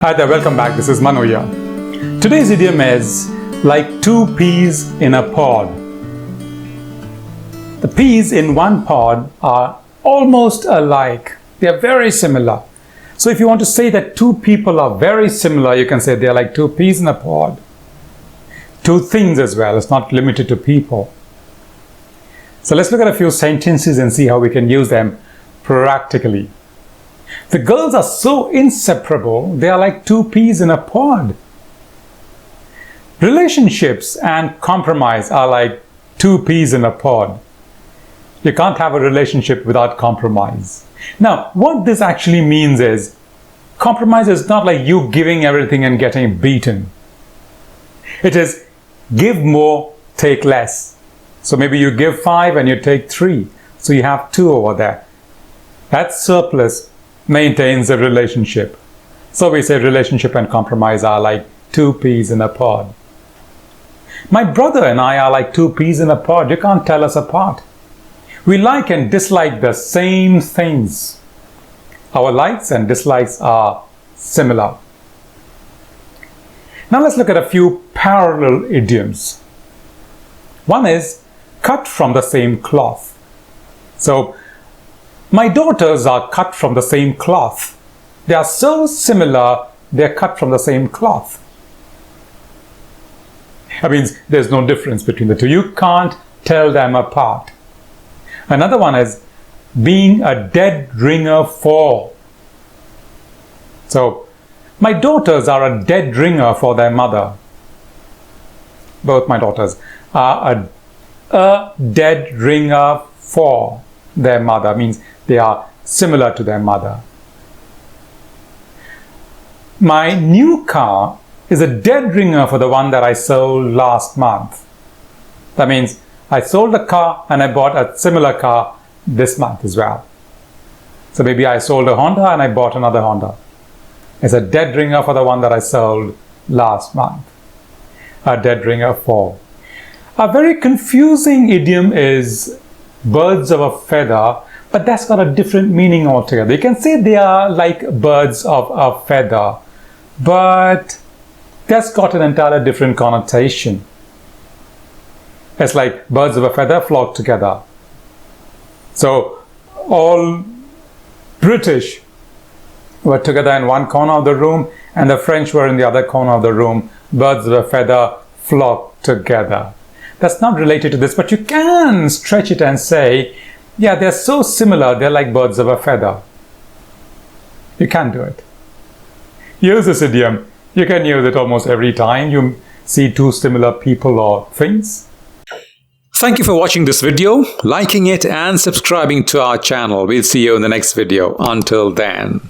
Hi there, welcome back. This is Manu here. Today's idiom is like two peas in a pod. The peas in one pod are almost alike. They are very similar. So if you want to say that two people are very similar, you can say they are like two peas in a pod. Two things as well. It's not limited to people. So let's look at a few sentences and see how we can use them practically. The girls are so inseparable, they are like two peas in a pod. Relationships and compromise are like two peas in a pod. You can't have a relationship without compromise. Now, what this actually means is, compromise is not like you giving everything and getting beaten. It is give more, take less. So maybe you give 5 and you take 3. So you have 2 over there. That surplus maintains a relationship. So we say relationship and compromise are like two peas in a pod. My brother and I are like two peas in a pod. You can't tell us apart. We like and dislike the same things. Our likes and dislikes are similar. Now let's look at a few parallel idioms. One is cut from the same cloth. So my daughters are cut from the same cloth. They are so similar, they are cut from the same cloth. That means there's no difference between the two. You can't tell them apart. Another one is being a dead ringer for. So, my daughters are a dead ringer for their mother. Both my daughters are a dead ringer for their mother. Means they are similar to their mother. My new car is a dead ringer for the one that I sold last month. That means I sold a car and I bought a similar car this month as well. So maybe I sold a Honda and I bought another Honda. It's a dead ringer for the one that I sold last month. A dead ringer for. A very confusing idiom is birds of a feather, but that's got a different meaning altogether. You can say they are like birds of a feather, but that's got an entirely different connotation. It's like birds of a feather flock together. So all British were together in one corner of the room and the French were in the other corner of the room. Birds of a feather flock together. That's not related to this, but you can stretch it and say, yeah, they're so similar, they're like birds of a feather. You can do it. Use this idiom. You can use it almost every time you see two similar people or things. Thank you for watching this video, liking it and subscribing to our channel. We'll see you in the next video. Until then.